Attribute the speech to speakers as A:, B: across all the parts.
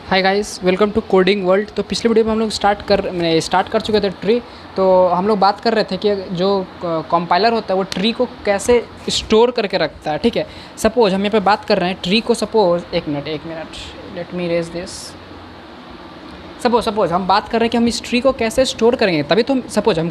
A: Hi guys, welcome to coding world. तो पिछले video में हम लोग स्टार्ट कर चुके थे ट्री। तो हम लोग बात कर रहे थे कि जो कंपाइलर होता है वो ट्री को कैसे स्टोर करके रखता है। ठीक है, सपोज हम यहाँ पे बात कर रहे हैं ट्री को। सपोज एक minute let me raise this. Suppose हम बात कर रहे हैं कि हम इस ट्री को कैसे स्टोर करेंगे, तभी तो सपोज हम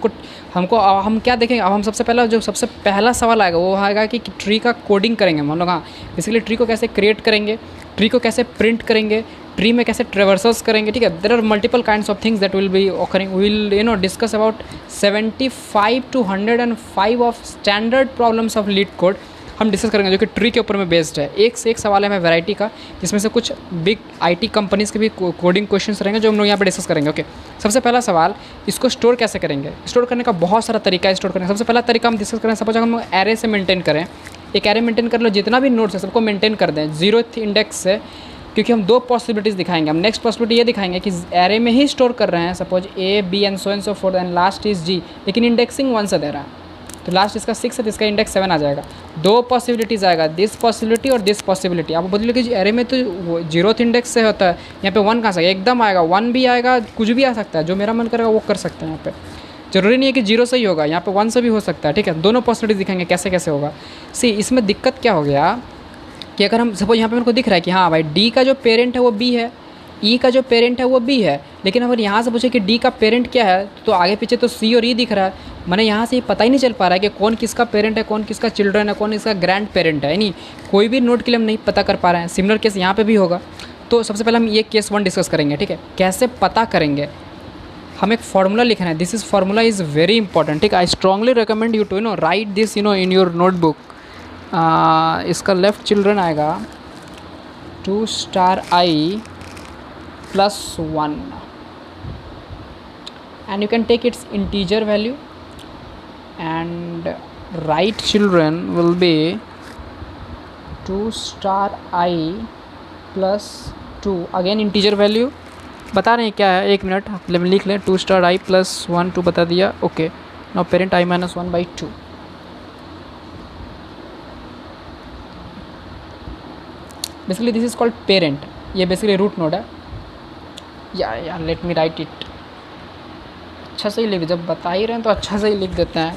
A: क्या देखेंगे। अब हम सबसे पहला सवाल आएगा वो आएगा कि ट्री का कोडिंग करेंगे हम लोग। हाँ, बेसिकली ट्री को कैसे क्रिएट करेंगे, ट्री को कैसे प्रिंट करेंगे, ट्री में कैसे ट्रेवर्सल्स करेंगे। ठीक है, there are multiple kinds of things that will be occurring. We will discuss about 75 to 105 of standard problems of LeetCode हम डिस्कस करेंगे, जो कि ट्री के ऊपर में बेस्ड है। एक से एक सवाल है हमें वैरायटी का, जिसमें से कुछ बिग आईटी कंपनीज़ के भी कोडिंग क्वेश्चंस रहेंगे जो हम लोग यहाँ पे डिस्कस करेंगे। ओके, सबसे पहला सवाल, इसको स्टोर कैसे करेंगे। स्टोर करने का बहुत सारा तरीका है स्टोर करने का। सबसे पहला तरीका हम डिस्कस करें, सपोज हम एरे से मेंटेन करें। एक एरे मेंटेन कर लो, जितना भी नोट्स है सबको मेंटेन कर दें 0th इंडेक्स से, क्योंकि हम दो पॉसिबिलिटीज़ दिखाएंगे। हम नेक्स्ट पॉसिबिलिटी ये दिखाएंगे कि एरे में ही स्टोर कर रहे हैं, suppose A B and so fourth and last is G, लेकिन इंडेक्सिंग 1 से दे रहा है, तो लास्ट इसका 6 है तो इसका इंडेक्स 7 आ जाएगा। दो पॉसिबिलिटीज़ आएगा, दिस पॉसिबिलिटी और दिस पॉसिबिलिटी। आप बोलिए कि एरे में तो 0th इंडेक्स से होता है, यहाँ पे 1 कहाँ से एकदम आएगा, 1 भी आएगा, कुछ भी आ सकता है, जो मेरा मन करेगा वो कर सकते हैं। यहाँ पे जरूरी नहीं है कि 0 से ही होगा, यहाँ पे 1 से भी हो सकता है। ठीक है, दोनों पॉसिबिलिटी दिखाएंगे कैसे कैसे होगा। सी, इसमें दिक्कत क्या हो गया कि अगर हम सपोज यहाँ पे मेरे को दिख रहा है कि हाँ भाई डी का जो पेरेंट है वो बी है, ई का जो पेरेंट है वो बी है, लेकिन अगर यहाँ से पूछे कि डी का पेरेंट क्या है तो आगे पीछे तो सी और ई दिख रहा है। मैंने यहाँ से ये पता ही नहीं चल पा रहा है कि कौन किसका पेरेंट है, कौन किसका चिल्ड्रन है, कौन इसका ग्रैंड पेरेंट है। यानी कोई भी नोड के लिए हम नहीं पता कर पा रहे हैं। सिमिलर केस यहाँ पे भी होगा। तो सबसे पहले हम ये केस 1 डिस्कस करेंगे। ठीक है, कैसे पता करेंगे, हम एक फार्मूला लिखना है। This is formula is very important. ठीक है, I strongly recommend you to write this in your notebook. इसका लेफ्ट चिल्ड्रन आएगा 2 star I plus 1 and you can take its integer value, and right children will be 2 star I plus 2, again integer value। बता रहे हैं क्या है, एक minute लिख लें। 2 स्टार I plus 1 2 बता दिया। Okay, now parent I minus 1 by 2। Basically this is called parent. ये बेसिकली रूट नोड है। या लेट मी राइट इट। अच्छा से ही लिख, जब बता ही रहे हैं तो अच्छा से ही लिख देते हैं।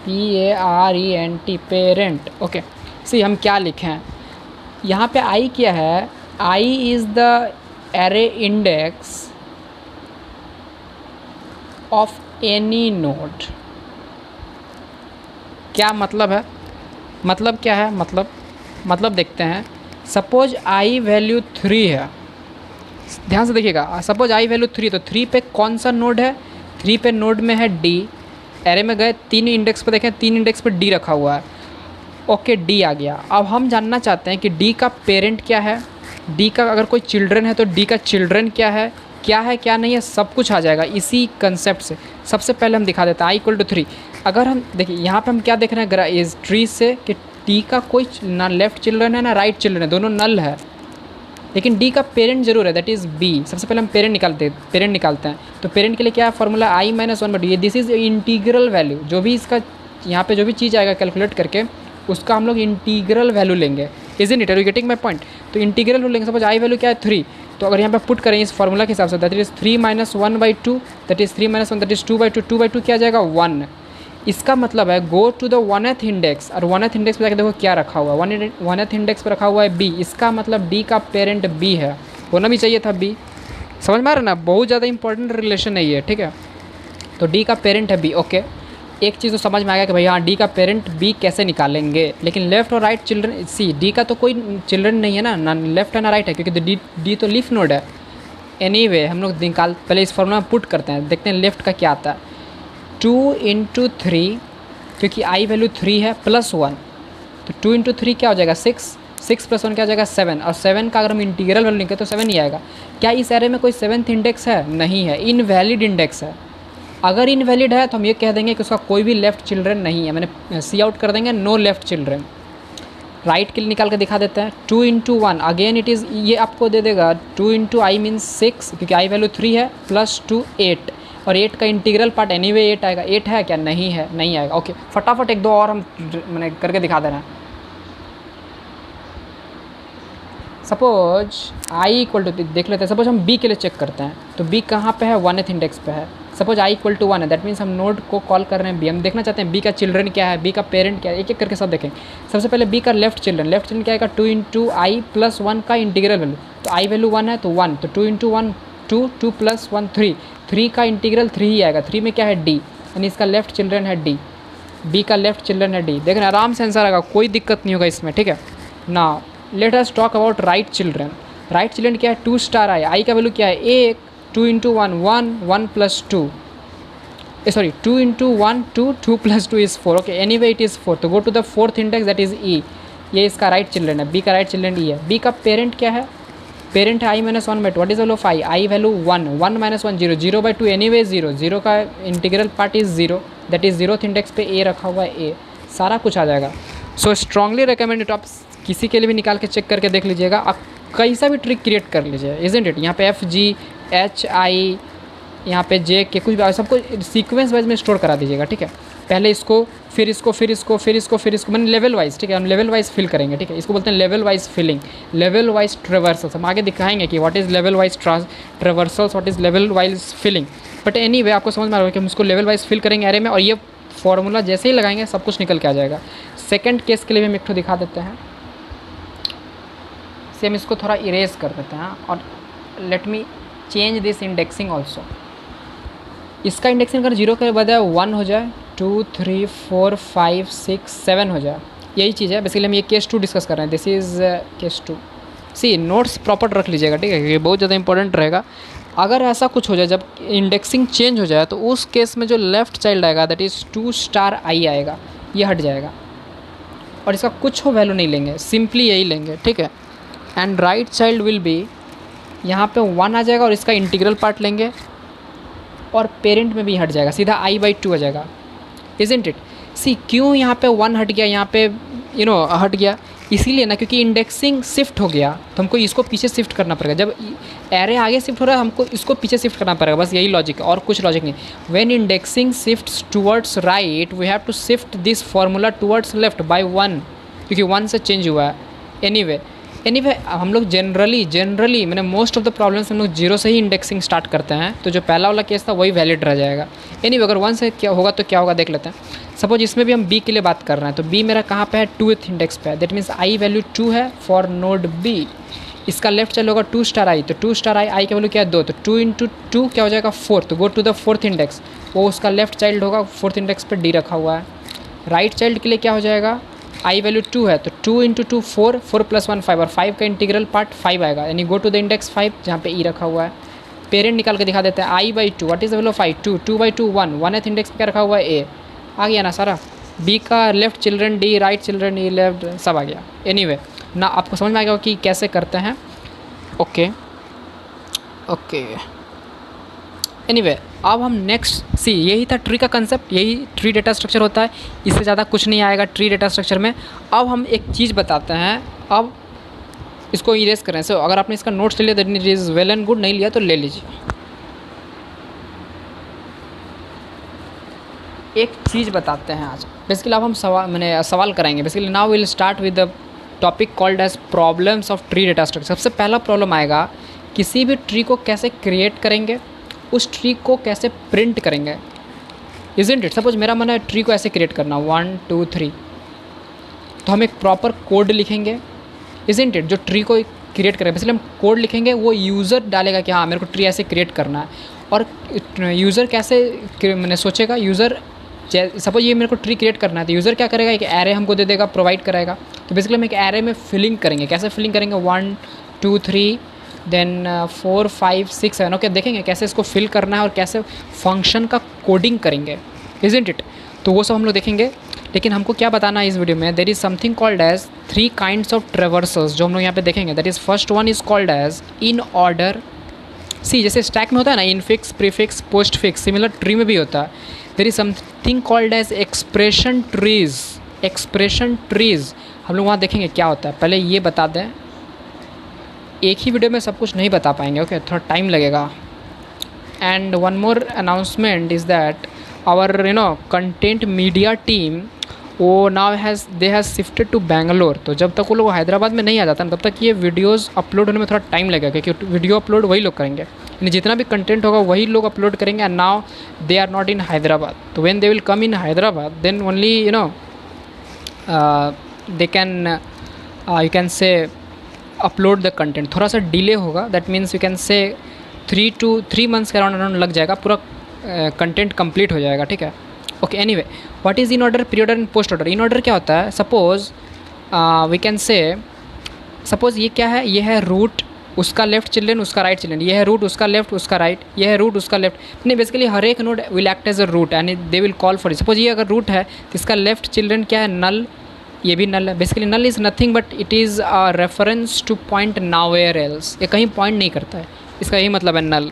A: PARENT, parent. ओके, सी हम क्या लिखें हैं यहाँ पे। आई क्या है, I is the array index of any node. क्या मतलब है, मतलब क्या है, मतलब देखते हैं। सपोज आई वैल्यू 3 है, ध्यान से देखिएगा। सपोज आई वैल्यू 3, तो 3 पे कौन सा नोड है, 3 पे नोड में है डी। एरे में गए 3 इंडेक्स पे, देखें 3 इंडेक्स पे डी रखा हुआ है। ओके, डी आ गया। अब हम जानना चाहते हैं कि डी का पेरेंट क्या है, डी का अगर कोई चिल्ड्रन है तो डी का चिल्ड्रन क्या है क्या नहीं है, सब कुछ आ जाएगा इसी कंसेप्ट से। सबसे पहले हम दिखा देते हैं i = 3। अगर हम देखिए यहाँ पे हम क्या देख रहे हैं इस ट्री से कि डी का कोई ना लेफ्ट चिल्ड्रन है ना राइट चिल्ड्रन है, दोनों नल है, लेकिन डी का पेरेंट जरूर है, दैट इज़ बी। सबसे पहले हम पेरेंट निकालते हैं। तो पेरेंट के लिए क्या है फॉर्मूला, I - 1 बटी। This is integral value. जो भी इसका यहाँ पे जो भी चीज़ आएगा कैलकुलेट करके, उसका हम लोग इंटीग्रल वैल्यू लेंगे। Is in it, are you getting my point. तो इंटीग्रल वैल्यू लेंगे। सपोज आई वैल्यू क्या है 3, तो अगर यहाँ पे पुट करें इस फॉर्मूला के हिसाब से, that is 3 - 1 by 2, that is 3 - 1 that is 2 by 2। 2 by 2 क्या आ जाएगा 1। इसका मतलब है गो टू द 1th इंडेक्स, और 1th इंडेक्स पे जाकर देखो क्या रखा हुआ है। 1th इंडेक्स पर रखा हुआ है बी। इसका मतलब डी का पेरेंट बी है, होना भी चाहिए था बी। समझ में आ रहा है ना, बहुत ज़्यादा इंपॉर्टेंट रिलेशन है ये। ठीक है, तो डी का पेरेंट है बी। ओके, एक चीज़ तो समझ में आ गया कि भाई हाँ डी का पेरेंट बी कैसे निकालेंगे। लेकिन लेफ्ट और राइट चिल्ड्रन, सी डी का तो कोई चिल्ड्रन नहीं है ना लेफ्ट है ना राइट है, क्योंकि डी तो लीफ नोड है। एनीवे हम लोग पहले इस फॉर्मूला में पुट करते हैं, देखते हैं लेफ्ट का क्या आता है। 2 × 3, क्योंकि आई वैल्यू 3 है, प्लस 1, तो 2 × 3 क्या हो जाएगा 6। 6 + 1 क्या हो जाएगा 7, और 7 का अगर हम इंटीग्रल वैल्यू लिखें तो 7 ही आएगा। क्या इस एरे में कोई 7th इंडेक्स है, नहीं है, इनवैलिड इंडेक्स है। अगर इनवैलिड है तो हम ये कह देंगे कि उसका कोई भी लेफ्ट चिल्ड्रन नहीं है। मैंने सी आउट कर देंगे, नो लेफ्ट चिल्ड्रन। राइट के लिए निकाल के दिखा देते हैं। 2 × 1, अगेन इट इज़, ये आपको दे देगा 2 × I मीन्स 6, क्योंकि आई वैल्यू 3 है, प्लस 2 8, और 8 का इंटीग्रल पार्ट एनीवे 8 आएगा। 8 है क्या, नहीं है, नहीं आएगा। ओके, फटाफट एक दो और हम मैंने करके दिखा देना। सपोज आई इक्वल टू, देख लेते हैं, सपोज हम बी के लिए चेक करते हैं, तो बी कहाँ पे है, 1th इंडेक्स पे है। सपोज आई इक्वल टू 1 है, दैट मीन्स हम नोड को कॉल कर रहे हैं बी। हम देखना चाहते हैं बी का चिल्ड्रन क्या है, बी का पेरेंट क्या है, एक एक करके सब देखें। सबसे पहले बी का लेफ्ट चिल्ड्रन क्या आएगा, 2 इंटू आई प्लस 1 का इंटीग्रल वैल्यू, तो आई वैल्यू 1 है तो 1, तो 2 इंटू 1 2, 2 प्लस 1 3, 3 का इंटीग्रल 3 ही आएगा। 3 में क्या है, डी, यानी इसका लेफ्ट चिल्ड्रन है डी, बी का लेफ्ट चिल्ड्रन है डी। देखना आराम से आंसर आएगा, कोई दिक्कत नहीं होगा इसमें, ठीक है ना। Let us talk about right children. Right children क्या है, 2 स्टार आई का वैल्यू क्या है, 1, 2 into 1 1, 1 plus 2, sorry 2 into 1 2, 2 plus 2 is 4, okay anyway it is 4, तो go to the 4th index that is E. ये इसका राइट चिल्ड्रन है, बी का राइट चिल्ड्रन ई है। बी का पेरेंट क्या है, पेरेंट है I minus 1 by 2, what is value of I, I value 1, 1 minus 1 0, 0 by 2 any way 0, 0 का integral part is 0, that is 0th index पे ए रखा हुआ है, ए सारा कुछ आ जाएगा। सो स्ट्रांगली रिकमेंडेड, आप किसी के लिए भी निकाल के चेक करके देख लीजिएगा, आप कैसा भी ट्रिक क्रिएट कर लीजिए, इजंट इट। यहाँ पे एफ जी एच आई, यहाँ पे जे के, कुछ भी सबको सीक्वेंस वाइज में स्टोर करा दीजिएगा, ठीक है। पहले इसको, फिर इसको, फिर इसको, फिर इसको, फिर इसको, मैंने लेवल वाइज, ठीक है, हम लेवल वाइज फिल करेंगे, ठीक है। इसको बोलते हैं level wise filling, level wise traversals. हम आगे दिखाएंगे कि what is level wise traversals, what is level wise filling. But anyway आपको समझ में आ रहा है कि हम उसको लेवल वाइज फिल करेंगे एरे में, और ये फॉर्मूला जैसे ही लगाएंगे सब कुछ निकल के आ जाएगा। सेकेंड केस के लिए भी हम एक ठो दिखा देते हैं, से हम इसको थोड़ा इरेज कर देते हैं, और let me change this indexing also. इसका इंडेक्सिंग अगर 0 के बजाय 1 हो जाए, 2 3 4 5 6 7 हो जाए, यही चीज़ है। बेसिकली हम ये केस 2 डिस्कस कर रहे हैं, this is case 2। See notes proper रख लीजिएगा, ठीक है, ये बहुत ज़्यादा इंपॉर्टेंट रहेगा। अगर ऐसा कुछ हो जाए जब इंडेक्सिंग चेंज हो जाए, तो उस केस में जो लेफ्ट चाइल्ड आएगा दैट इज़ 2 स्टार आई आएगा, ये हट जाएगा, और इसका कुछ हो वैल्यू नहीं लेंगे, सिंपली यही लेंगे, ठीक है। And right child will be, यहाँ पे 1 आ जाएगा और इसका इंटीग्रल पार्ट लेंगे, और पेरेंट में भी हट जाएगा, सीधा आई बाई 2 आ जाएगा, इजंट इट। सी क्यों यहाँ पे 1 हट गया, यहाँ पे हट गया, इसीलिए ना क्योंकि इंडेक्सिंग शिफ्ट हो गया, तो हमको इसको पीछे शिफ्ट करना पड़ेगा। जब एरे आगे शिफ्ट हो रहा है, हमको इसको पीछे शिफ्ट करना पड़ेगा, बस यही लॉजिक है और कुछ लॉजिक नहीं। When indexing shifts towards right, we have to shift this formula towards left by 1, क्योंकि 1 से चेंज हुआ है। एनीवे हम लोग जनरली मैंने मोस्ट ऑफ द प्रॉब्लम्स हम लोग 0 से ही इंडेक्सिंग स्टार्ट करते हैं, तो जो पहला वाला केस था वही वैलिड रह जाएगा। एनीवे अगर 1 से क्या होगा तो क्या होगा देख लेते हैं। सपोज इसमें भी हम बी के लिए बात कर रहे हैं, तो बी मेरा कहाँ पे है, 2th इंडेक्स पे है, दैट मीन्स आई वैल्यू 2 है फॉर नोड बी। इसका लेफ्ट चाइल्ड होगा 2 स्टार आई, तो 2 स्टार आई का वैल्यू क्या है 2, तो 2 इंटू 2 क्या हो जाएगा 4, तो go to the 4th index, वो उसका लेफ्ट चाइल्ड होगा, 4th इंडेक्स पे डी रखा हुआ है। राइट चाइल्ड के लिए क्या हो जाएगा, आई वैल्यू 2 है, तो 2 इंटू 2 4, 4 प्लस 1 5, और 5 का इंटीग्रल पार्ट 5 आएगा, यानी गो टू द इंडेक्स 5 जहाँ पे ई रखा हुआ है। पेरेंट निकाल के दिखा देते हैं, I by 2, what is the value of I, 2, 2 by 2 1, 1th index पे क्या रखा हुआ है ए, आ गया ना सारा। बी का left children D, right children E, left सब आ गया। एनीवे ना आपको समझ में आएगा कि कैसे करते हैं, ओके। एनीवे अब हम नेक्स्ट सी, यही था ट्री का कंसेप्ट, यही ट्री डेटा स्ट्रक्चर होता है, इससे ज़्यादा कुछ नहीं आएगा ट्री डेटा स्ट्रक्चर में। अब हम एक चीज़ बताते हैं, अब इसको इरेज करें। सो अगर आपने इसका नोट्स ले लिया that it is well and good, नहीं लिया तो ले लीजिए। एक चीज़ बताते हैं आज, बेसिकली अब हम सवाल कराएंगे। Basically now will start with the topic called as problems of tree data structure. सबसे पहला प्रॉब्लम आएगा, किसी भी ट्री को कैसे क्रिएट करेंगे, उस ट्री को कैसे प्रिंट करेंगे, इजंट इट। सपोज मेरा मन है ट्री को ऐसे क्रिएट करना 1 2 3, तो हम एक प्रॉपर कोड लिखेंगे, इजंट इट, जो ट्री को क्रिएट करें। बेसिकली हम कोड लिखेंगे, वो यूज़र डालेगा कि हाँ मेरे को ट्री ऐसे क्रिएट करना है, और यूज़र कैसे मैंने सोचेगा, यूज़र सपोज ये मेरे को ट्री क्रिएट करना है, तो यूज़र क्या करेगा, एक एरे हमको दे देगा, प्रोवाइड कराएगा। तो बेसिकली हम एक एरे में फिलिंग करेंगे, कैसे फिलिंग करेंगे 1 2 3 देन 4 5 6 7, ओके देखेंगे कैसे इसको फिल करना है और कैसे फंक्शन का कोडिंग करेंगे, इजंट इट। तो वो सब हम लोग देखेंगे, लेकिन हमको क्या बताना है इस वीडियो में, there is something called as 3 kinds of traversals, जो हम लोग यहाँ पे देखेंगे। That is first one is called as in order. See जैसे स्टैक में होता है ना, infix prefix postfix, similar tree में भी होता है। There is something called as expression trees. Expression trees हम लोग वहाँ देखेंगे क्या होता है। पहले ये बता दें, एक ही वीडियो में सब कुछ नहीं बता पाएंगे, ओके थोड़ा टाइम लगेगा। And one more announcement is that our content media team वो now they has shifted to Bangalore. तो जब तक वो लोग हैदराबाद में नहीं आ जाता तब तक ये वीडियोज़ अपलोड होने में थोड़ा टाइम लगेगा, क्योंकि वीडियो अपलोड वही लोग करेंगे, यानी जितना भी कंटेंट होगा वही लोग अपलोड करेंगे। And now they are not in Hyderabad, तो when they will come in Hyderabad then only you know they can you can say upload the content. थोड़ा सा डिले होगा, दैट मीन्स यू कैन से 3 months के अराउंड लग जाएगा, पूरा कंटेंट कंप्लीट हो जाएगा, ठीक है। Okay, anyway what is in order, pre order and post order. In order क्या होता है, suppose we can say suppose ये क्या है, ये है रूट, उसका लेफ्ट चिल्ड्रन, उसका राइट चिल्ड्रन, ये है रूट, उसका लेफ्ट, उसका राइट, ये है रूट, उसका लेफ्ट। नहीं, बेसिकली हर एक node will act as a root and they will call for it. Suppose ये अगर रूट है तो इसका लेफ्ट चिल्ड्रन क्या है, नल, ये भी नल है। Basically null is nothing but it is a reference to point nowhere else, ये कहीं पॉइंट नहीं करता है, इसका यही मतलब है नल।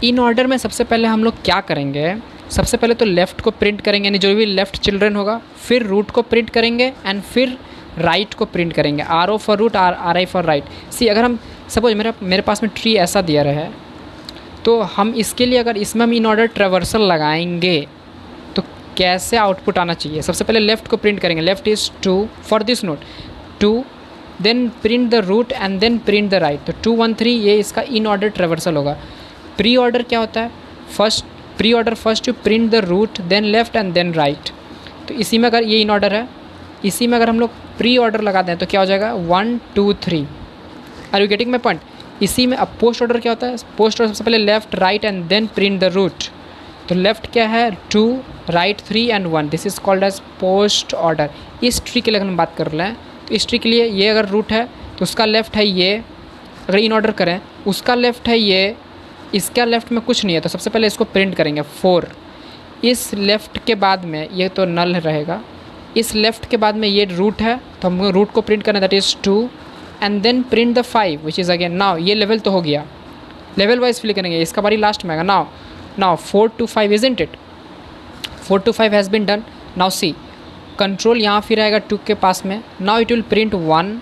A: इन ऑर्डर में सबसे पहले हम लोग क्या करेंगे, सबसे पहले तो लेफ़्ट को प्रिंट करेंगे, यानी जो भी लेफ़्ट चिल्ड्रन होगा, फिर रूट को प्रिंट करेंगे एंड फिर राइट को प्रिंट करेंगे। RO for root, RI for right. See अगर हम सपोज मेरे पास में ट्री ऐसा दिया रहा है, तो हम इसके लिए अगर इसमें हम इन ऑर्डर ट्रेवर्सल लगाएंगे तो कैसे आउटपुट आना चाहिए। सबसे पहले लेफ़्ट को प्रिंट करेंगे, left is 2 for this node 2, then print the root and then print the right. तो 2 1 3 ये इसका इन ऑर्डर ट्रेवर्सल होगा। प्री ऑर्डर क्या होता है, pre order first you print the root then left and then right. तो इसी में अगर ये इन ऑर्डर है, इसी में अगर हम लोग प्री ऑर्डर लगा दें तो क्या हो जाएगा 1 2 3। Are you getting my point. इसी में अब पोस्ट ऑर्डर क्या होता है, पोस्ट ऑर्डर सबसे पहले left right and then print the root. तो लेफ़्ट क्या है 2, right 3 and 1, this is called as post order. इस ट्री के लिए अगर हम बात कर रहे हैं तो इस ट्री के लिए ये अगर रूट है तो उसका लेफ़्ट है ये, अगर इन ऑर्डर करें उसका लेफ़्ट है ये, इसका लेफ़्ट में कुछ नहीं है, तो सबसे पहले इसको प्रिंट करेंगे 4। इस लेफ़्ट के बाद में ये तो नल रहेगा, इस लेफ़्ट के बाद में ये रूट है तो हम रूट को प्रिंट करना, that is 2 and then print the 5 which is again. Now ये लेवल तो हो गया, लेवल वाइज फिल करेंगे, इसका बारी लास्ट में आएगा। Now 4 to 5 isn't it, 4 to 5 has been done. Now see control यहाँ फिर आएगा 2 के पास में, now it will print 1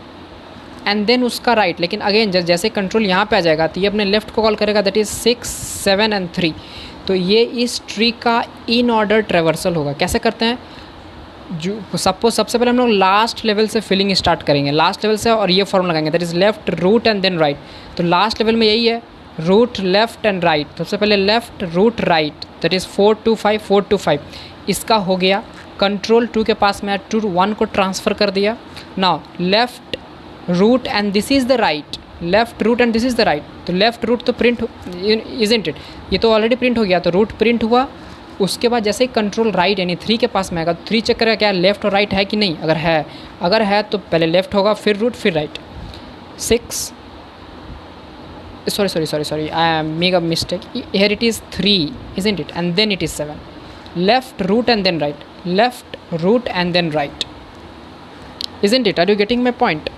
A: and then उसका राइट। लेकिन अगेन जैसे कंट्रोल यहाँ पे आ जाएगा तो ये अपने लेफ़्ट को कॉल करेगा, दैट इज़ 6 7 एंड 3। तो ये इस ट्री का इन ऑर्डर ट्रेवर्सल होगा। कैसे करते हैं, जो सपोज सबसे पहले हम लोग लास्ट लेवल से फिलिंग स्टार्ट करेंगे, लास्ट लेवल से, और ये फॉर्म लगाएंगे, that is left root and then right. तो लास्ट लेवल में यही है, रूट लेफ़्ट एंड राइट। सबसे पहले left root right, that is 4 to 5 4 to 5 इसका हो गया। कंट्रोल 2 के पास में 2 1 को ट्रांसफ़र कर दिया। Now left root and this is the right, left root and this is the right. तो लेफ़्ट रूट तो प्रिंट इज़न्ट इट, ये तो ऑलरेडी प्रिंट हो गया, तो रूट प्रिंट हुआ। उसके बाद जैसे ही कंट्रोल राइट यानी 3 के पास में आएगा, 3 चेक करेगा क्या लेफ़्ट और राइट है कि नहीं। अगर है तो पहले लेफ़्ट होगा फिर रूट फिर right. 6 sorry I make a mistake, here it is 3 isn't it, and then it is 7, left root and then right, left root and then right, isn't it, are you getting my point।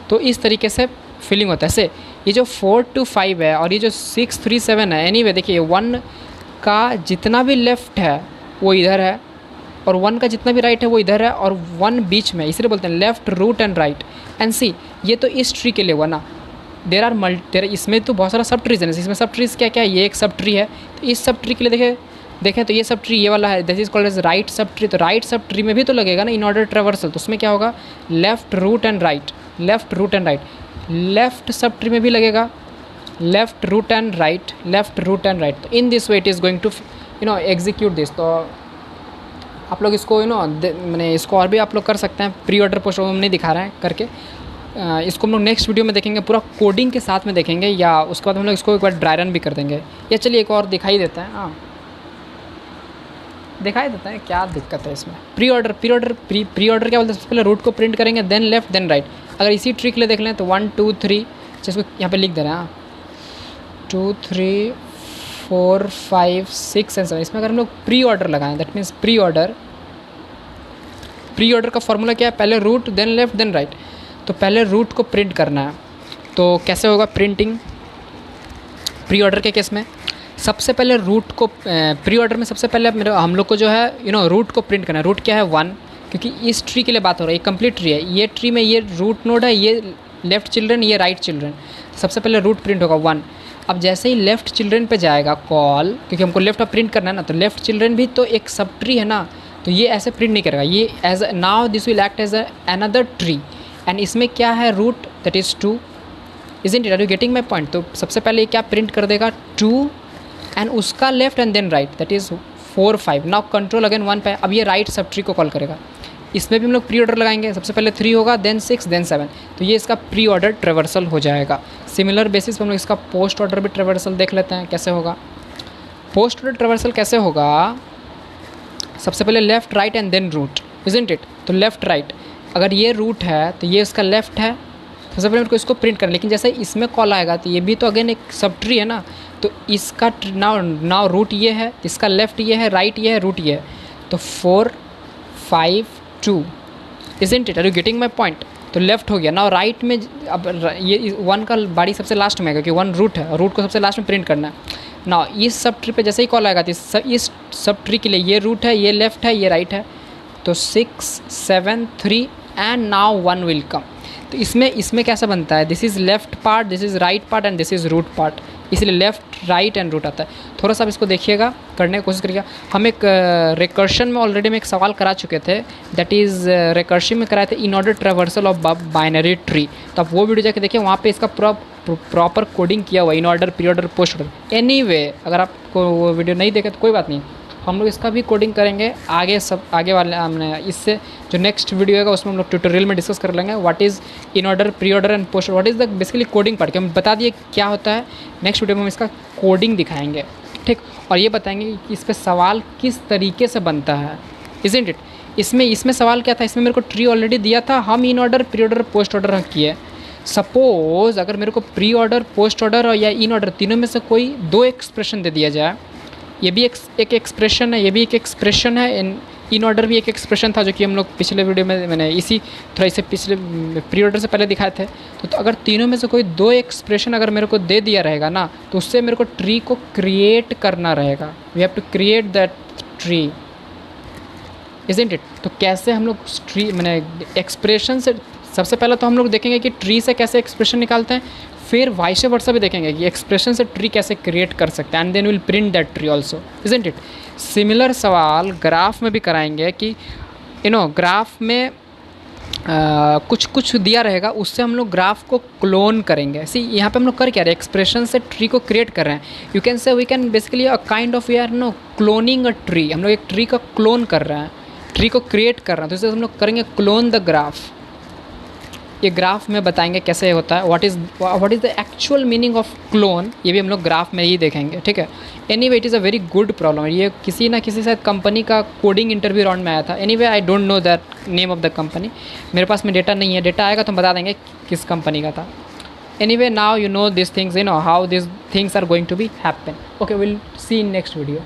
A: तो इस तरीके से filling होता है। ऐसे ये जो 4 to 5 है और ये जो 6 3 7 है, एनीवे देखिए 1 का जितना भी लेफ़्ट है वो इधर है और 1 का जितना भी राइट है वो इधर है और 1 बीच में, इसलिए बोलते हैं left root and right. And see ये तो इस ट्री के लिए हुआ ना, देर इसमें तो बहुत सारा सब ट्रीज है, इसमें सब ट्रीज क्या क्या है, ये एक सब ट्री है। तो इस सब ट्री के लिए देखें तो ये सब ट्री ये वाला है, this is called as right sub tree. तो राइट सब ट्री में भी तो लगेगा ना इन ऑर्डर ट्रेवर्सल, तो उसमें क्या होगा left root and right, left root and right. Left sub tree में भी लगेगा left root and right, left root and right. तो in this way it is going to execute this. तो आप लोग इसको मैंने इसको और भी आप लोग कर सकते हैं, प्री ऑर्डर पोस्ट हम नहीं दिखा रहे हैं करके। इसको हम लोग नेक्स्ट वीडियो में देखेंगे, पूरा कोडिंग के साथ में देखेंगे, या उसके बाद हम लोग इसको एक बार ड्राई रन भी कर देंगे। या चलिए एक और दिखाई देता है, हाँ दिखाई देता है, क्या दिक्कत है इसमें। प्री ऑर्डर क्या बोलते हैं, सबसे पहले रूट को प्रिंट करेंगे देन लेफ़्ट देन राइट। अगर इसी ट्रिक ले देख लें तो 1 2 3, जिसको यहाँ पे लिख दे रहे हैं 2 3 4 5 6 एंड 7। इसमें अगर हम लोग प्री ऑर्डर लगाएं, दैट मीन्स प्री ऑर्डर का फॉर्मूला क्या है, पहले root then left then right. तो पहले रूट को प्रिंट करना है, तो कैसे होगा प्रिंटिंग प्री ऑर्डर के केस में। सबसे पहले रूट को प्री ऑर्डर में सबसे पहले हम लोग को जो है रूट को प्रिंट करना है। रूट क्या है 1, क्योंकि इस ट्री के लिए बात हो रही है, कंप्लीट ट्री है। ये ट्री में ये रूट नोड है, ये लेफ़्ट चिल्ड्रन, ये राइट चिल्ड्रन। सबसे पहले रूट प्रिंट होगा 1। अब जैसे ही लेफ़्ट चिल्ड्रन पे जाएगा कॉल, क्योंकि हमको लेफ़्ट प्रिंट करना है ना, तो लेफ़्ट चिल्ड्रन भी तो एक सब ट्री है ना। तो ये ऐसे प्रिंट नहीं करेगा, ये as now this will act as another tree and इसमें क्या है root that is 2, isn't it, are you getting my point. तो सबसे पहले ये क्या प्रिंट कर देगा 2 एंड उसका left and then right that is 4 5। Now control again 1 पे, अब ये राइट सब ट्री को कॉल करेगा। इसमें भी हम लोग प्री ऑर्डर लगाएंगे, सबसे पहले 3 होगा देन 6 देन 7, तो ये इसका प्री ऑर्डर ट्रेवर्सल हो जाएगा। सिमिलर बेसिस पर हम लोग इसका पोस्ट ऑर्डर भी ट्रेवर्सल देख लेते हैं कैसे होगा। पोस्ट ऑर्डर ट्रेवर्सल कैसे होगा, सबसे पहले left right and then root, isn't it. तो लेफ़्ट राइट, अगर ये रूट है तो ये इसका लेफ़्ट है, सबसे पहले मेरे को इसको प्रिंट करना, लेकिन जैसे इसमें कॉल आएगा तो ये भी तो अगेन एक सब ट्री है ना, तो इसका नाउ रूट ये है, इसका लेफ़्ट ये है, राइट ये है, रूट ये है, तो 4 5 2, isn't it, are you getting my point. तो लेफ्ट हो गया। नाउ राइट में अब ये 1 का बाड़ी सबसे लास्ट में है क्योंकि 1 रूट है और रूट को सबसे लास्ट में प्रिंट करना है। नाउ इस सब ट्री पे जैसे ही कॉल आएगा तो इस सब ट्री के लिए ये रूट है, ये लेफ्ट है, ये राइट है, तो 6 7 3 एंड नाउ 1 विल कम। तो इसमें कैसा बनता है, this is left part, this is right part and this is root part, इसलिए लेफ्ट राइट एंड रूट आता है। थोड़ा सा आप इसको देखिएगा, करने की कोशिश करिएगा। हम एक रिकर्शन में ऑलरेडी में एक सवाल करा चुके थे, दैट इज़ रिकर्शन में कराए थे इन order traversal of binary tree, तो आप वो वीडियो जाके देखिए, वहाँ पे इसका प्रॉपर कोडिंग किया हुआ इन order pre order post order. Anyway अगर आपको वो वीडियो नहीं देखे तो कोई बात नहीं, हम लोग इसका भी कोडिंग करेंगे आगे वाले हमने इससे जो नेक्स्ट वीडियो होगा उसमें हम लोग ट्यूटोरियल में डिस्कस कर लेंगे what is in order pre order and post, what is the basically coding part, हम बता दिए क्या होता है। नेक्स्ट वीडियो में हम इसका कोडिंग दिखाएंगे, ठीक, और ये बताएंगे कि इस पर सवाल किस तरीके से बनता है, इजंट इट। इसमें सवाल क्या था, इसमें मेरे को ट्री ऑलरेडी दिया था, हम इन order pre order post order किए। सपोज़ अगर मेरे को प्री ऑर्डर पोस्ट ऑर्डर और या इन ऑर्डर तीनों में से कोई 2 एक्सप्रेशन दे दिया जाए, ये भी एक एक्सप्रेशन है, ये भी एक एक्सप्रेशन है, इन ऑर्डर भी एक एक्सप्रेशन था जो कि हम लोग पिछले वीडियो में मैंने थोड़ा इसे पिछले प्री ऑर्डर से पहले दिखाए थे। तो अगर तीनों में से कोई 2 एक्सप्रेशन अगर मेरे को दे दिया रहेगा ना, तो उससे मेरे को ट्री को क्रिएट करना रहेगा, we have to create that tree, isn't it. तो कैसे हम लोग ट्री मैंने एक्सप्रेशन से, सबसे पहले तो हम लोग देखेंगे कि ट्री से कैसे एक्सप्रेशन निकालते हैं, फिर वाइस वर्सा भी देखेंगे कि एक्सप्रेशन से ट्री कैसे क्रिएट कर सकते हैं, and then will print that tree also, isn't it. Similar सवाल ग्राफ में भी कराएंगे कि ग्राफ में कुछ दिया रहेगा, उससे हम लोग ग्राफ को क्लोन करेंगे। यहाँ पे हम लोग कर क्या रहे हैं, एक्सप्रेशन से ट्री को क्रिएट कर रहे हैं। You can say we can basically a kind of we are cloning a tree, हम लोग एक ट्री का क्लोन कर रहे हैं, ट्री को क्रिएट कर रहे हैं, तो इससे हम लोग करेंगे क्लोन द ग्राफ। ये ग्राफ में बताएंगे कैसे होता है, what is the actual meaning of clone, ये भी हम लोग ग्राफ में ही देखेंगे, ठीक है। Anyway it is a very good problem, ये किसी ना किसी शायद कंपनी का कोडिंग इंटरव्यू राउंड में आया था। Anyway I don't know that name of the company, मेरे पास में डेटा नहीं है, डेटा आएगा तो हम बता देंगे किस कंपनी का था। Anyway now you know this things, how this things are going to be happen. Okay, will see in next video.